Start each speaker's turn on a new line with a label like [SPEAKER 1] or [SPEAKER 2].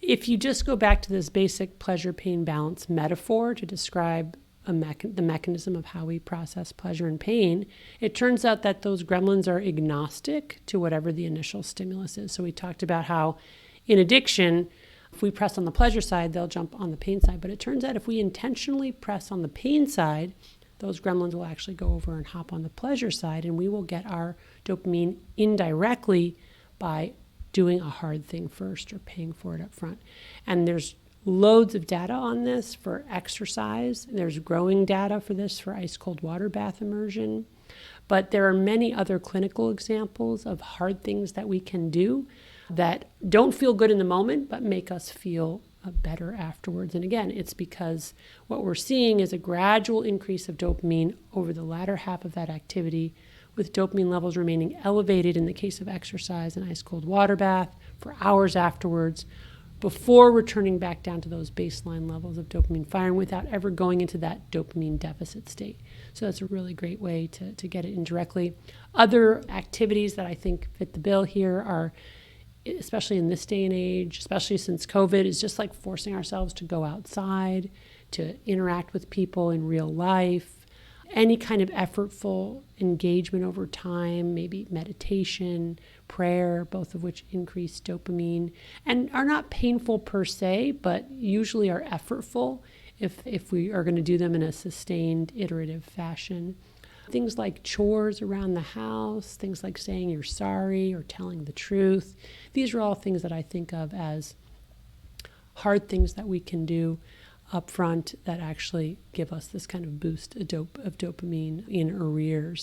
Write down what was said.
[SPEAKER 1] If you just go back to this basic pleasure-pain balance metaphor to describe the mechanism of how we process pleasure and pain, it turns out that those gremlins are agnostic to whatever the initial stimulus is. So we talked about how in addiction, if we press on the pleasure side, they'll jump on the pain side. But it turns out if we intentionally press on the pain side, those gremlins will actually go over and hop on the pleasure side, and we will get our dopamine indirectly by doing a hard thing first or paying for it up front. And there's loads of data on this for exercise. There's growing data for this for ice cold water bath immersion. But there are many other clinical examples of hard things that we can do that don't feel good in the moment, but make us feel better afterwards. And again, it's because what we're seeing is a gradual increase of dopamine over the latter half of that activity, with dopamine levels remaining elevated in the case of exercise and ice cold water bath for hours afterwards, before returning back down to those baseline levels of dopamine firing without ever going into that dopamine deficit state. So that's a really great way to get it indirectly. Other activities that I think fit the bill here are, especially in this day and age, especially since COVID, is just like forcing ourselves to go outside, to interact with people in real life, any kind of effortful engagement over time, maybe meditation, prayer, both of which increase dopamine and are not painful per se, but usually are effortful if we are going to do them in a sustained, iterative fashion. Things like chores around the house, things like saying you're sorry or telling the truth. These are all things that I think of as hard things that we can do up front that actually give us this kind of boost of dopamine in arrears.